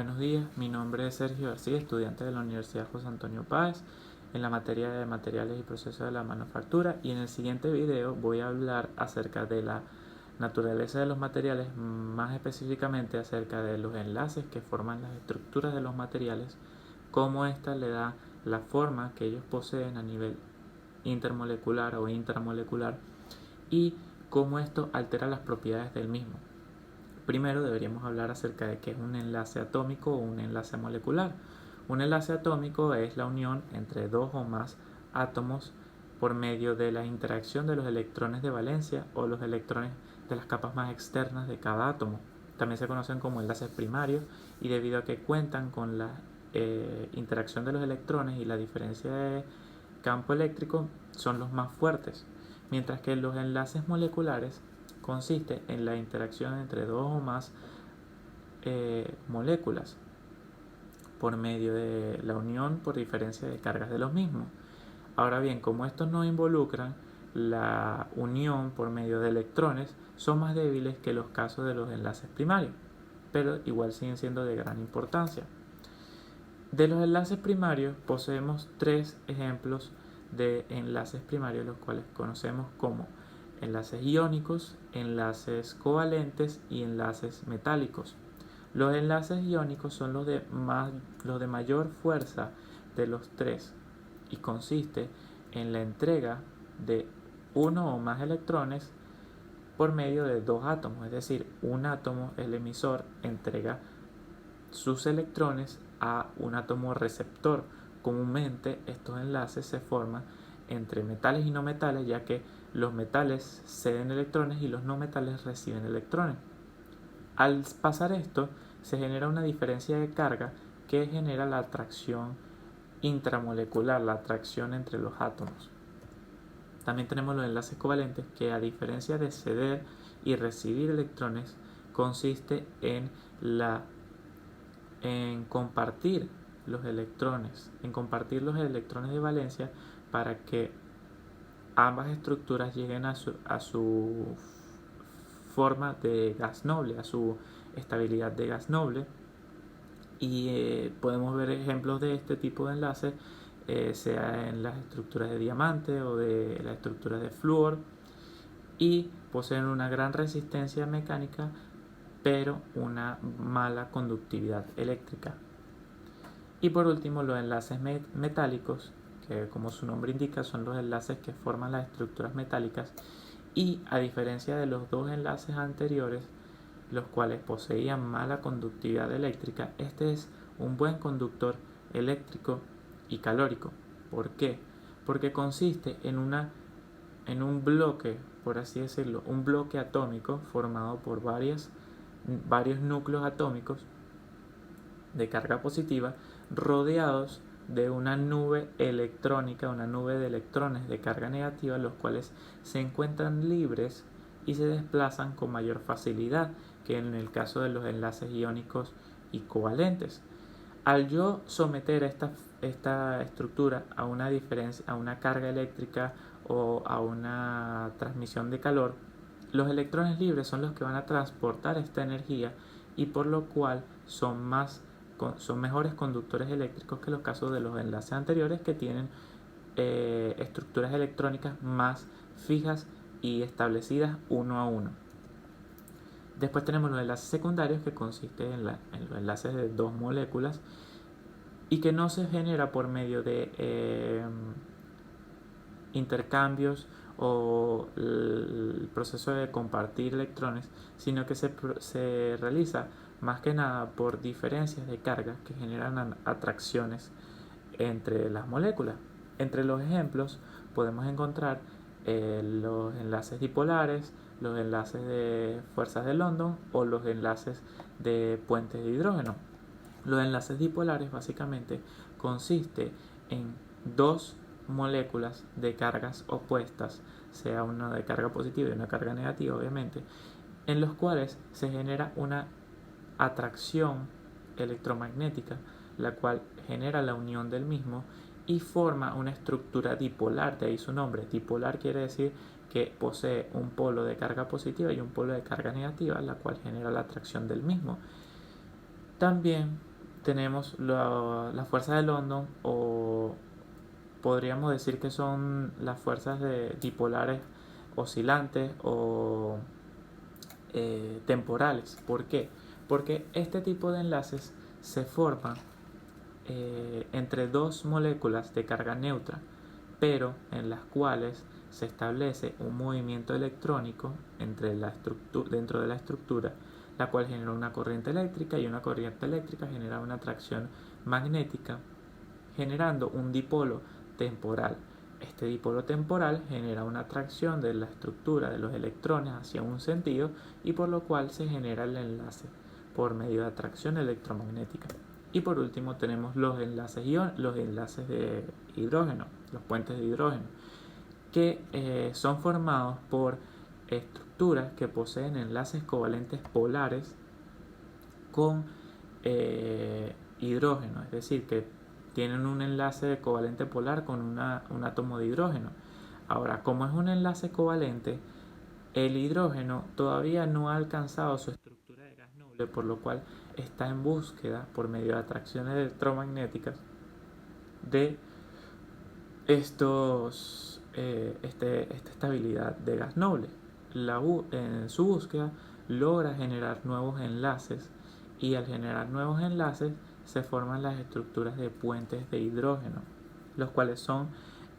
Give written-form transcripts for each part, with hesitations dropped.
Buenos días, mi nombre es Sergio García, estudiante de la Universidad José Antonio Páez en la materia de materiales y procesos de la manufactura, y en el siguiente video voy a hablar acerca de la naturaleza de los materiales, más específicamente acerca de los enlaces que forman las estructuras de los materiales, cómo ésta le da la forma que ellos poseen a nivel intermolecular o intramolecular y cómo esto altera las propiedades del mismo. Primero deberíamos hablar acerca de qué es un enlace atómico o un enlace molecular. Un enlace atómico es la unión entre dos o más átomos por medio de la interacción de los electrones de valencia o los electrones de las capas más externas de cada átomo. También se conocen como enlaces primarios, y debido a que cuentan con la interacción de los electrones y la diferencia de campo eléctrico, son los más fuertes, mientras que los enlaces moleculares consiste en la interacción entre dos o más moléculas por medio de la unión por diferencia de cargas de los mismos. Ahora bien, como estos no involucran la unión por medio de electrones, son más débiles que los casos de los enlaces primarios, pero igual siguen siendo de gran importancia. De los enlaces primarios poseemos tres ejemplos de enlaces primarios, los cuales conocemos como enlaces iónicos, enlaces covalentes y enlaces metálicos. Los enlaces iónicos son los de mayor fuerza de los tres, y consiste en la entrega de uno o más electrones por medio de dos átomos, es decir, un átomo, el emisor, entrega sus electrones a un átomo receptor. Comúnmente estos enlaces se forman entre metales y no metales, ya que los metales ceden electrones y los no metales reciben electrones. Al pasar esto, se genera una diferencia de carga que genera la atracción intramolecular, la atracción entre los átomos. También tenemos los enlaces covalentes, que a diferencia de ceder y recibir electrones, consiste en compartir los electrones, de valencia, para que ambas estructuras lleguen a su forma de gas noble, a su estabilidad de gas noble. Y podemos ver ejemplos de este tipo de enlaces, sea en las estructuras de diamante o de las estructuras de flúor, y poseen una gran resistencia mecánica pero una mala conductividad eléctrica. Y por último, los enlaces metálicos, que como su nombre indica son los enlaces que forman las estructuras metálicas, y a diferencia de los dos enlaces anteriores, los cuales poseían mala conductividad eléctrica, este es un buen conductor eléctrico y calórico. ¿Por qué? Porque consiste en un bloque, por así decirlo, un bloque atómico formado por varios núcleos atómicos de carga positiva, rodeados de una nube electrónica, una nube de electrones de carga negativa, los cuales se encuentran libres y se desplazan con mayor facilidad que en el caso de los enlaces iónicos y covalentes. Al yo someter esta estructura a una carga eléctrica o a una transmisión de calor, los electrones libres son los que van a transportar esta energía, y por lo cual son mejores conductores eléctricos que los casos de los enlaces anteriores, que tienen estructuras electrónicas más fijas y establecidas uno a uno. Después tenemos los enlaces secundarios, que consisten en los enlaces de dos moléculas y que no se genera por medio de intercambios o el proceso de compartir electrones, sino que se realiza más que nada por diferencias de carga que generan atracciones entre las moléculas. Entre los ejemplos podemos encontrar los enlaces dipolares, los enlaces de fuerzas de London o los enlaces de puentes de hidrógeno. Los enlaces dipolares básicamente consiste en dos moléculas de cargas opuestas, sea una de carga positiva y una carga negativa obviamente, en los cuales se genera una atracción electromagnética, la cual genera la unión del mismo y forma una estructura dipolar. De ahí su nombre. Dipolar quiere decir que posee un polo de carga positiva y un polo de carga negativa, la cual genera la atracción del mismo. También tenemos las fuerzas de London, o podríamos decir que son las fuerzas dipolares oscilantes o temporales. ¿Por qué? Porque este tipo de enlaces se forman entre dos moléculas de carga neutra, pero en las cuales se establece un movimiento electrónico dentro de la estructura, la cual genera una corriente eléctrica, y una corriente eléctrica genera una atracción magnética, generando un dipolo temporal. Este dipolo temporal genera una atracción de la estructura de los electrones hacia un sentido, y por lo cual se genera el enlace por medio de atracción electromagnética. Y por último tenemos los enlaces de hidrógeno, los puentes de hidrógeno, que son formados por estructuras que poseen enlaces covalentes polares con hidrógeno, es decir, que tienen un enlace covalente polar con un átomo de hidrógeno. Ahora, como es un enlace covalente, el hidrógeno todavía no ha alcanzado su estructura de gas noble, por lo cual está en búsqueda, por medio de atracciones electromagnéticas, de esta estabilidad de gas noble. En su búsqueda logra generar nuevos enlaces, y al generar nuevos enlaces se forman las estructuras de puentes de hidrógeno, los cuales son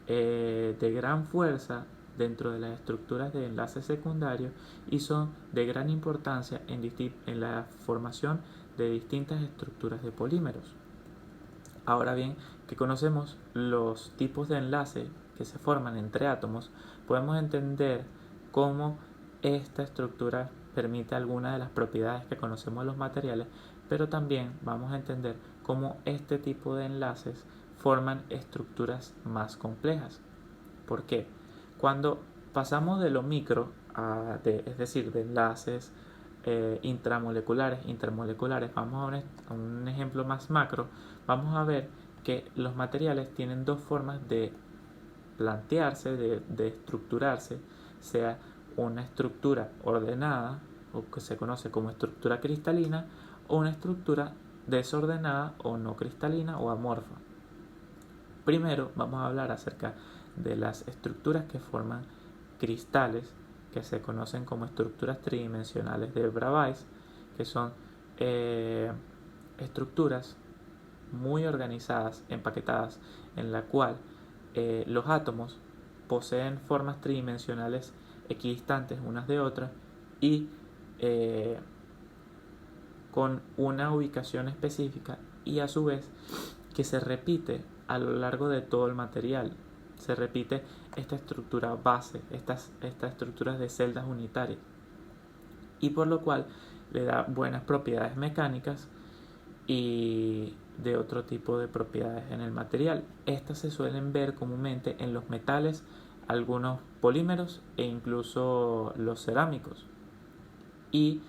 de gran fuerza dentro de las estructuras de enlaces secundarios, y son de gran importancia en la formación de distintas estructuras de polímeros. Ahora bien, que conocemos los tipos de enlace que se forman entre átomos, podemos entender cómo esta estructura permite algunas de las propiedades que conocemos de los materiales, pero también vamos a entender cómo este tipo de enlaces forman estructuras más complejas. ¿Por qué? Cuando pasamos de lo micro, es decir, de enlaces intermoleculares, vamos a un ejemplo más macro, vamos a ver que los materiales tienen dos formas de plantearse, de estructurarse, sea una estructura ordenada, o que se conoce como estructura cristalina, o una estructura desordenada o no cristalina o amorfa. Primero vamos a hablar acerca de las estructuras que forman cristales, que se conocen como estructuras tridimensionales de Bravais, que son estructuras muy organizadas, empaquetadas, en la cual los átomos poseen formas tridimensionales equidistantes unas de otras, y con una ubicación específica, y a su vez que se repite a lo largo de todo el material. Se repite esta estructura base, estas estructuras de celdas unitarias, y por lo cual le da buenas propiedades mecánicas y de otro tipo de propiedades en el material. Estas se suelen ver comúnmente en los metales, algunos polímeros e incluso los cerámicos, y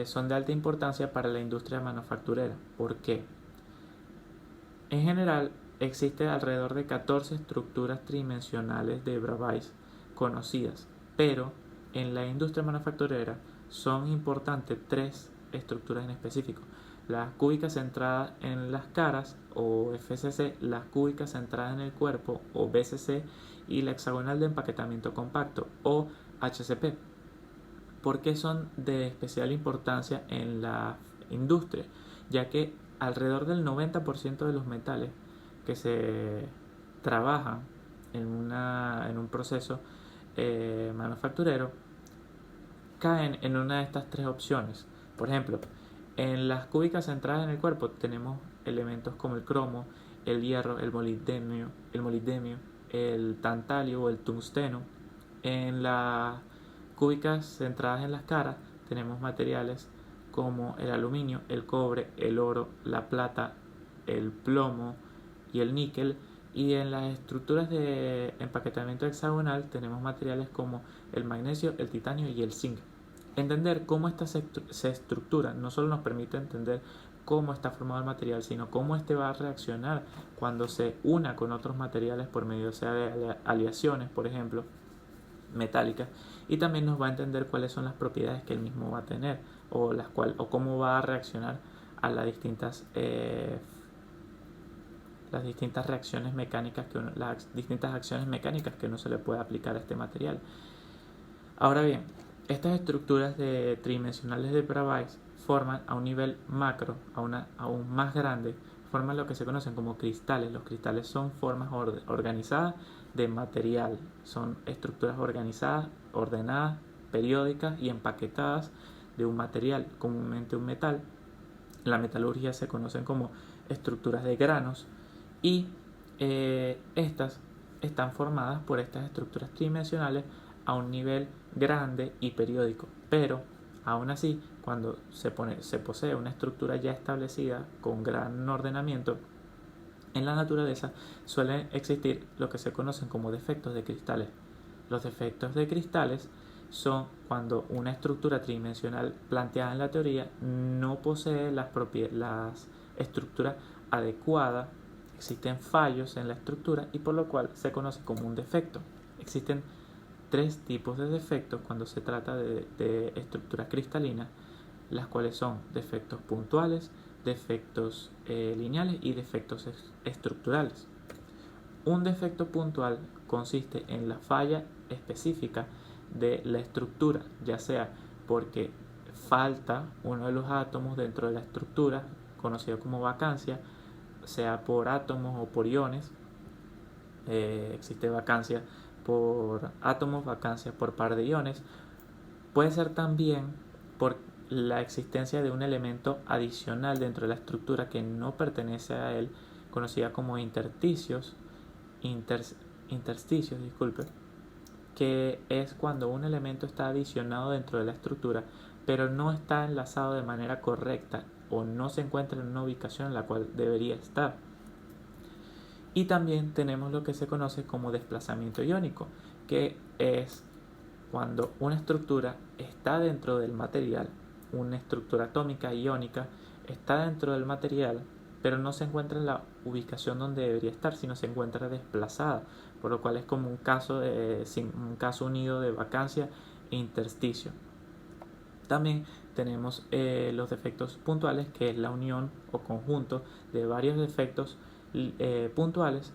son de alta importancia para la industria manufacturera. ¿Por qué? En general, existe alrededor de 14 estructuras tridimensionales de Bravais conocidas, pero en la industria manufacturera son importantes tres estructuras en específico: las cúbicas centradas en las caras, o FCC, las cúbicas centradas en el cuerpo, o BCC, y la hexagonal de empaquetamiento compacto, o HCP. ¿Por qué son de especial importancia en la industria? Ya que alrededor del 90% de los metales que se trabajan en un proceso manufacturero caen en una de estas tres opciones. Por ejemplo, en las cúbicas centradas en el cuerpo tenemos elementos como el cromo, el hierro, el molibdenio, el tantalio o el tungsteno. En las cúbicas centradas en las caras tenemos materiales como el aluminio, el cobre, el oro, la plata, el plomo y el níquel. Y en las estructuras de empaquetamiento hexagonal tenemos materiales como el magnesio, el titanio y el zinc. Entender cómo esta se estructura no solo nos permite entender cómo está formado el material, sino cómo este va a reaccionar cuando se una con otros materiales por medio sea de aleaciones, por ejemplo, metálicas, y también nos va a entender cuáles son las propiedades que el mismo va a tener, o cómo va a reaccionar a las distintas reacciones mecánicas las distintas acciones mecánicas que uno se le puede aplicar a este material. Ahora bien, estas estructuras tridimensionales de Bravais forman a un nivel macro, aún más grande, forman lo que se conocen como cristales. Los cristales son formas organizadas de material, son estructuras organizadas, ordenadas, periódicas y empaquetadas de un material, comúnmente un metal. En la metalurgia se conocen como estructuras de granos y estas están formadas por estas estructuras tridimensionales a un nivel grande y periódico, pero aún así, cuando se posee una estructura ya establecida con gran ordenamiento, en la naturaleza suelen existir lo que se conocen como defectos de cristales. Los defectos de cristales son cuando una estructura tridimensional planteada en la teoría no posee las estructuras adecuadas, existen fallos en la estructura y por lo cual se conoce como un defecto. Existen tres tipos de defectos cuando se trata de estructuras cristalinas, las cuales son defectos puntuales, defectos lineales y defectos estructurales. Un defecto puntual consiste en la falla específica de la estructura, ya sea porque falta uno de los átomos dentro de la estructura, conocido como vacancia, sea por átomos o por iones. Existe vacancia por átomos, vacancia por par de iones. Puede ser también por la existencia de un elemento adicional dentro de la estructura que no pertenece a él, conocida como intersticios, que es cuando un elemento está adicionado dentro de la estructura, pero no está enlazado de manera correcta o no se encuentra en una ubicación en la cual debería estar. Y también tenemos lo que se conoce como desplazamiento iónico, que es cuando una estructura está dentro del material, una estructura atómica iónica está dentro del material, pero no se encuentra en la ubicación donde debería estar, sino se encuentra desplazada, por lo cual es como un caso unido de vacancia e intersticio. También tenemos los defectos puntuales, que es la unión o conjunto de varios defectos puntuales,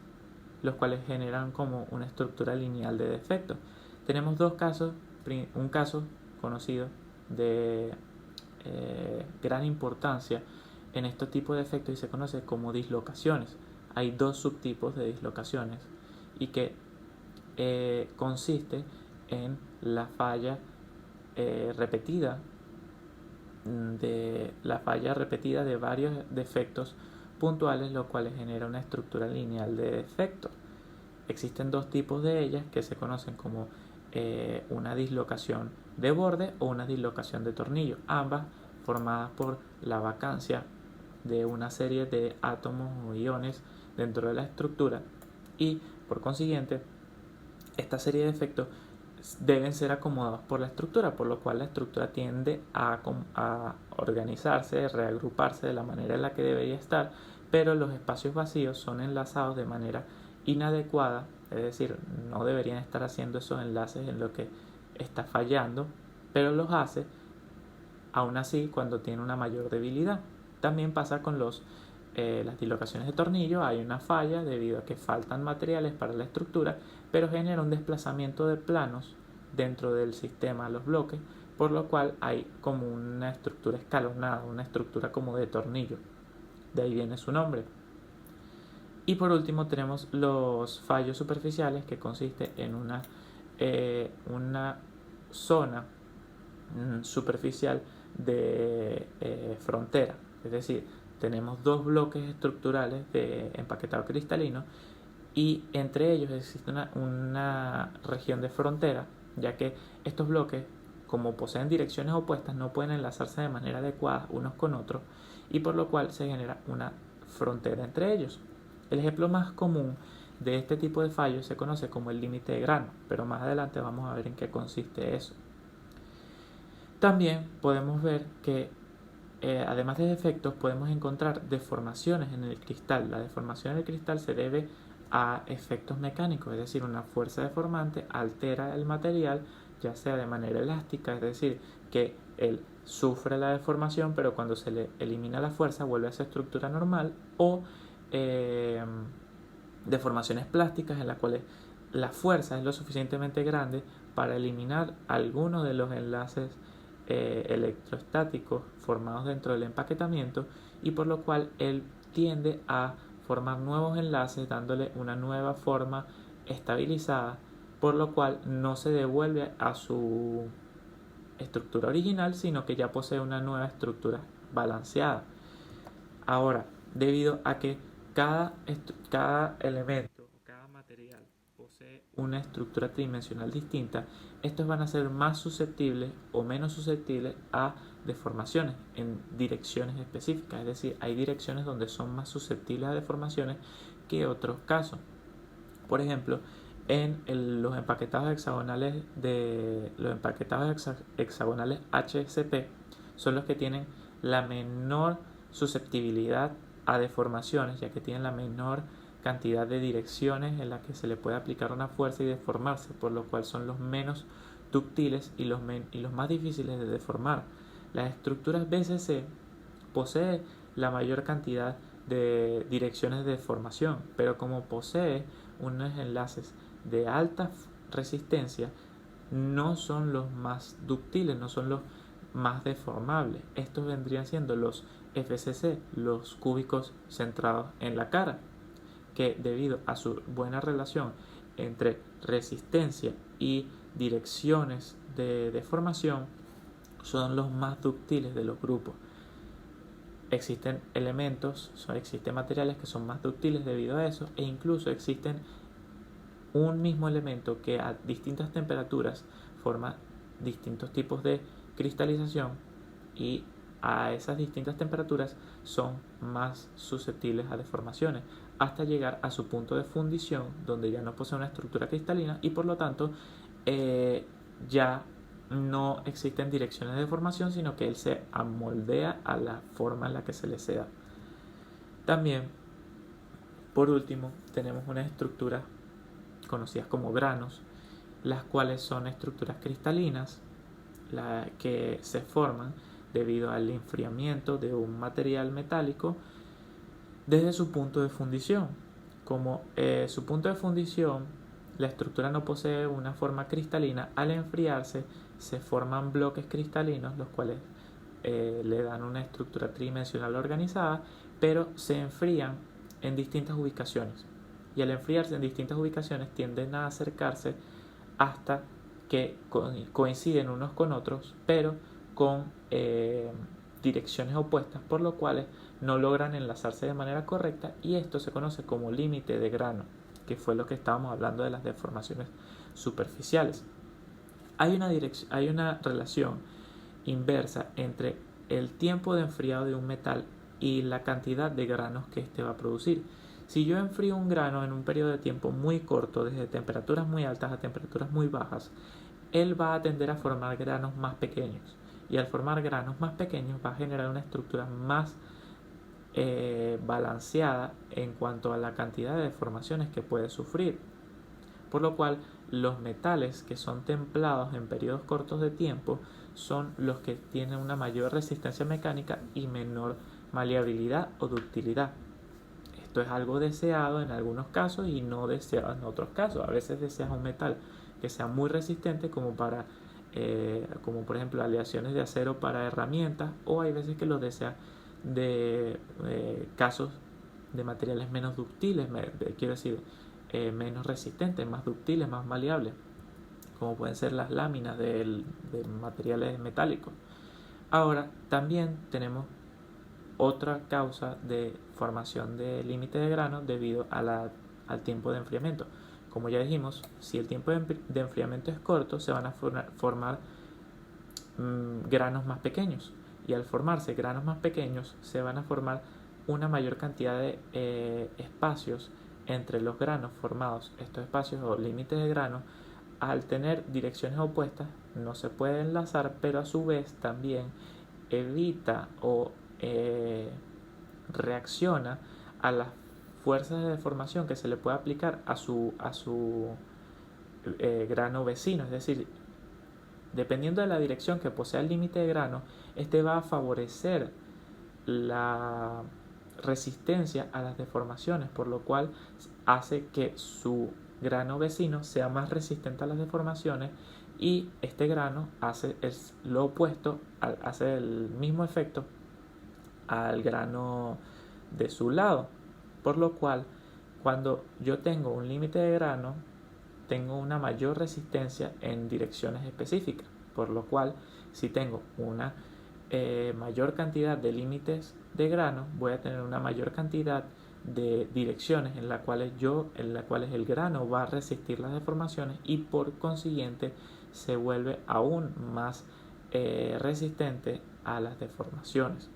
los cuales generan como una estructura lineal de defectos. Tenemos dos casos, un caso conocido de gran importancia en este tipo de defectos y se conoce como dislocaciones. Hay dos subtipos de dislocaciones y que consiste en la falla repetida de varios defectos puntuales, lo cual genera una estructura lineal de defectos. Existen dos tipos de ellas que se conocen como una dislocación de borde o una dislocación de tornillo, ambas formadas por la vacancia de una serie de átomos o iones dentro de la estructura y por consiguiente esta serie de efectos deben ser acomodados por la estructura, por lo cual la estructura tiende a organizarse, reagruparse de la manera en la que debería estar, pero los espacios vacíos son enlazados de manera inadecuada, es decir, no deberían estar haciendo esos enlaces en lo que está fallando, pero los hace aún así cuando tiene una mayor debilidad. También pasa con las dislocaciones de tornillo, hay una falla debido a que faltan materiales para la estructura, pero genera un desplazamiento de planos dentro del sistema, los bloques, por lo cual hay como una estructura escalonada, una estructura como de tornillo, de ahí viene su nombre. Y por último tenemos los fallos superficiales, que consiste en una zona superficial de frontera, es decir, tenemos dos bloques estructurales de empaquetado cristalino y entre ellos existe una región de frontera, ya que estos bloques, como poseen direcciones opuestas, no pueden enlazarse de manera adecuada unos con otros y por lo cual se genera una frontera entre ellos. El ejemplo más común de este tipo de fallos se conoce como el límite de grano, pero más adelante vamos a ver en qué consiste eso. También podemos ver que además de defectos podemos encontrar deformaciones en el cristal. La deformación en el cristal se debe a efectos mecánicos, es decir, una fuerza deformante altera el material, ya sea de manera elástica, es decir, que él sufre la deformación, pero cuando se le elimina la fuerza vuelve a esa estructura normal, o deformaciones plásticas en las cuales la fuerza es lo suficientemente grande para eliminar algunos de los enlaces electrostáticos formados dentro del empaquetamiento, y por lo cual él tiende a formar nuevos enlaces dándole una nueva forma estabilizada, por lo cual no se devuelve a su estructura original, sino que ya posee una nueva estructura balanceada. Ahora, debido a que cada elemento o cada material posee una estructura tridimensional distinta, estos van a ser más susceptibles o menos susceptibles a deformaciones en direcciones específicas. Es decir, hay direcciones donde son más susceptibles a deformaciones que otros casos. Por ejemplo, los empaquetados hexagonales HSP son los que tienen la menor susceptibilidad a deformaciones, ya que tienen la menor cantidad de direcciones en las que se le puede aplicar una fuerza y deformarse, por lo cual son los menos dúctiles y los más difíciles de deformar. Las estructuras BCC poseen la mayor cantidad de direcciones de deformación, pero como posee unos enlaces de alta resistencia, no son los más ductiles, no son los más deformables. Estos vendrían siendo los FCC, los cúbicos centrados en la cara, que debido a su buena relación entre resistencia y direcciones de deformación, son los más ductiles de los grupos. Existen existen materiales que son más ductiles debido a eso, e incluso existen un mismo elemento que a distintas temperaturas forma distintos tipos de cristalización, y a esas distintas temperaturas son más susceptibles a deformaciones, hasta llegar a su punto de fundición, donde ya no posee una estructura cristalina y por lo tanto ya no existen direcciones de deformación, sino que él se amoldea a la forma en la que se le sea. También, por último, tenemos unas estructuras conocidas como granos, las cuales son estructuras cristalinas que se forman debido al enfriamiento de un material metálico desde su punto de fundición. Como su punto de fundición, la estructura no posee una forma cristalina, al enfriarse se forman bloques cristalinos, los cuales le dan una estructura tridimensional organizada, pero se enfrían en distintas ubicaciones, y al enfriarse en distintas ubicaciones tienden a acercarse hasta que coinciden unos con otros, pero con direcciones opuestas, por lo cual no logran enlazarse de manera correcta, y esto se conoce como límite de grano, que fue lo que estábamos hablando de las deformaciones superficiales. Hay una relación inversa entre el tiempo de enfriado de un metal y la cantidad de granos que éste va a producir. Si yo enfrío un grano en un periodo de tiempo muy corto, desde temperaturas muy altas a temperaturas muy bajas, él va a tender a formar granos más pequeños, y al formar granos más pequeños va a generar una estructura más balanceada en cuanto a la cantidad de deformaciones que puede sufrir, por lo cual los metales que son templados en periodos cortos de tiempo son los que tienen una mayor resistencia mecánica y menor maleabilidad o ductilidad. Esto es algo deseado en algunos casos y no deseado en otros casos. A veces deseas un metal que sea muy resistente, como por ejemplo aleaciones de acero para herramientas, o hay veces que los deseas de casos de materiales menos ductiles, quiero decir, menos resistentes, más ductiles, más maleables, como pueden ser las láminas de materiales metálicos. Ahora, también tenemos otra causa de formación de límite de grano debido al tiempo de enfriamiento. Como ya dijimos, si el tiempo de enfriamiento es corto, se van a formar granos más pequeños, y al formarse granos más pequeños se van a formar una mayor cantidad de espacios entre los granos formados. Estos espacios o límites de grano, al tener direcciones opuestas, no se puede enlazar, pero a su vez también evita o reacciona a las fuerzas de deformación que se le puede aplicar a su grano vecino. Es decir, Dependiendo de la dirección que posea el límite de grano, este va a favorecer la resistencia a las deformaciones, por lo cual hace que su grano vecino sea más resistente a las deformaciones, y este grano hace lo opuesto, hace el mismo efecto al grano de su lado, por lo cual cuando yo tengo un límite de grano tengo una mayor resistencia en direcciones específicas, por lo cual si tengo una mayor cantidad de límites de grano, voy a tener una mayor cantidad de direcciones en las cuales el grano va a resistir las deformaciones, y por consiguiente se vuelve aún más resistente a las deformaciones.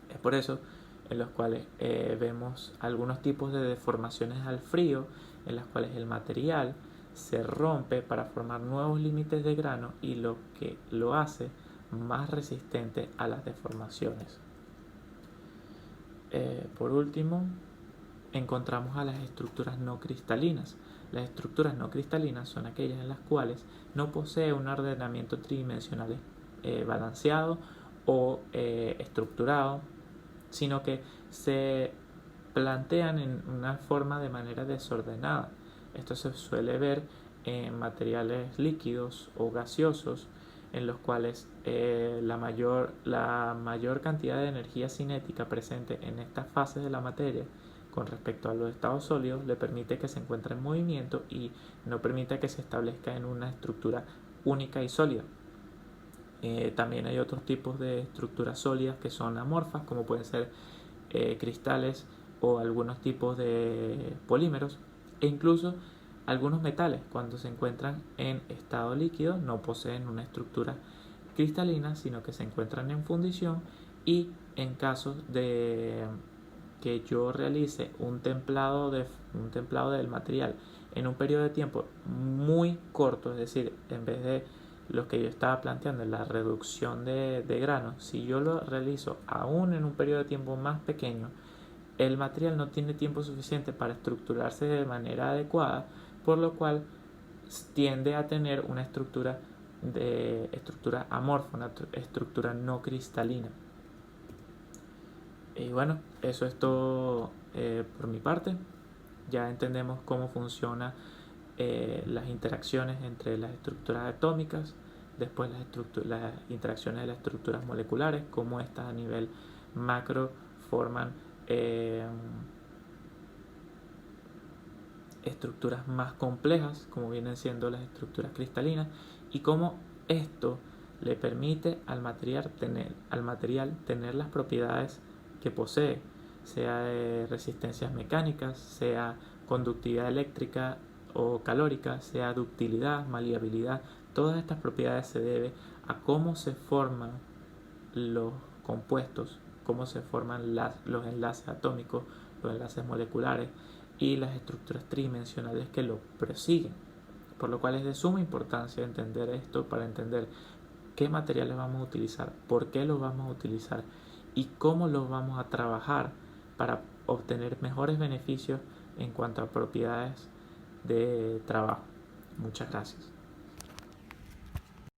Es por eso en los cuales vemos algunos tipos de deformaciones al frío, en las cuales el material se rompe para formar nuevos límites de grano, y lo que lo hace más resistente a las deformaciones. Por último, encontramos a las estructuras no cristalinas. Las estructuras no cristalinas son aquellas en las cuales no posee un ordenamiento tridimensional balanceado o estructurado, sino que se plantean en una forma de manera desordenada. Esto se suele ver en materiales líquidos o gaseosos, en los cuales la mayor cantidad de energía cinética presente en estas fases de la materia con respecto a los estados sólidos le permite que se encuentre en movimiento y no permite que se establezca en una estructura única y sólida. También hay otros tipos de estructuras sólidas que son amorfas, como pueden ser cristales o algunos tipos de polímeros, e incluso algunos metales, cuando se encuentran en estado líquido, no poseen una estructura cristalina, sino que se encuentran en fundición, y en caso de que yo realice un templado del material en un periodo de tiempo muy corto, es decir, en vez de lo que yo estaba planteando en la reducción de grano, si yo lo realizo aún en un periodo de tiempo más pequeño, el material no tiene tiempo suficiente para estructurarse de manera adecuada, por lo cual tiende a tener una estructura amorfa, una estructura no cristalina. Y bueno, eso es todo por mi parte. Ya entendemos cómo funcionan las interacciones entre las estructuras atómicas, después las interacciones de las estructuras moleculares, cómo estas a nivel macro forman estructuras más complejas, como vienen siendo las estructuras cristalinas, y cómo esto le permite al material tener las propiedades que posee, sea de resistencias mecánicas, sea conductividad eléctrica o calórica, sea ductilidad, maleabilidad. Todas estas propiedades se deben a cómo se forman los compuestos, cómo se forman los enlaces atómicos, los enlaces moleculares y las estructuras tridimensionales que lo persiguen. Por lo cual es de suma importancia entender esto para entender qué materiales vamos a utilizar, por qué los vamos a utilizar y cómo los vamos a trabajar para obtener mejores beneficios en cuanto a propiedades de trabajo. Muchas gracias.